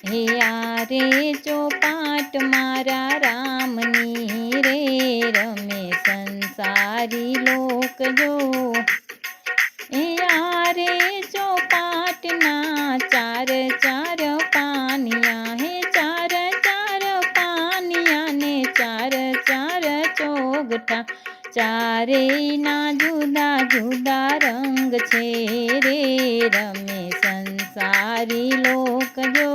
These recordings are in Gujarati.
હે આરે ચોપાટ મારા રામની રે રમે સંસારી લોક જો હે આરે ચોપાટના ચાર ચાર પાનિયા હે ચાર ચાર પાનિયા ને ચાર ચાર ચોગઠા ચારેયના જુદા જુદા રંગ છે રે રમે સંસારી લોક જો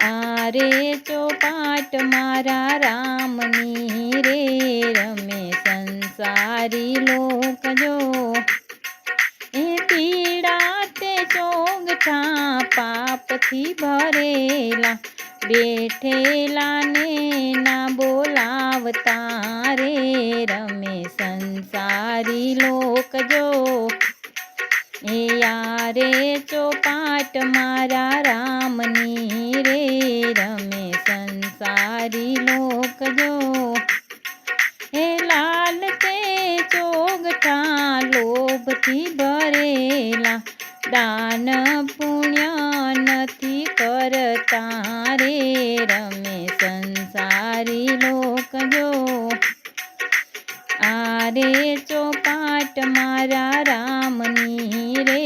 આરે ચોપાટ મારા રામની રે રમે સંસારી લોક જો એ પીડા તે ચોગઠા પાપથી ભરેલા બેઠેલા ને ના બોલાવતા રે રમે સંસારી લોક જો એ યારે ચોપાટ મારા રામની રે રમે સંસારી લોક જો હે લાલ તે ચોગઠા લોભથી ભરેલા દાન પુણ્ય નથી કરતા રે રમે સંસારી લોક જો આરે ચોપાટ મારા રામની રે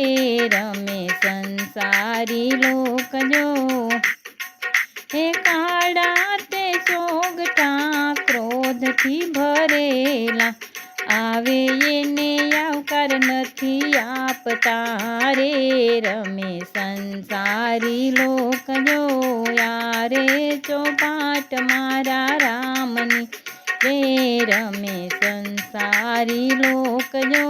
રમે સંસારી લોક જો હે કાળા તે ચોગઠા ક્રોધથી ભરેલા આવે એને આવકાર નથી આપતા રે રમે સંસારી લોક જો યારે ચોપાટ મારા રામની રે રમે સંસારી લોક જો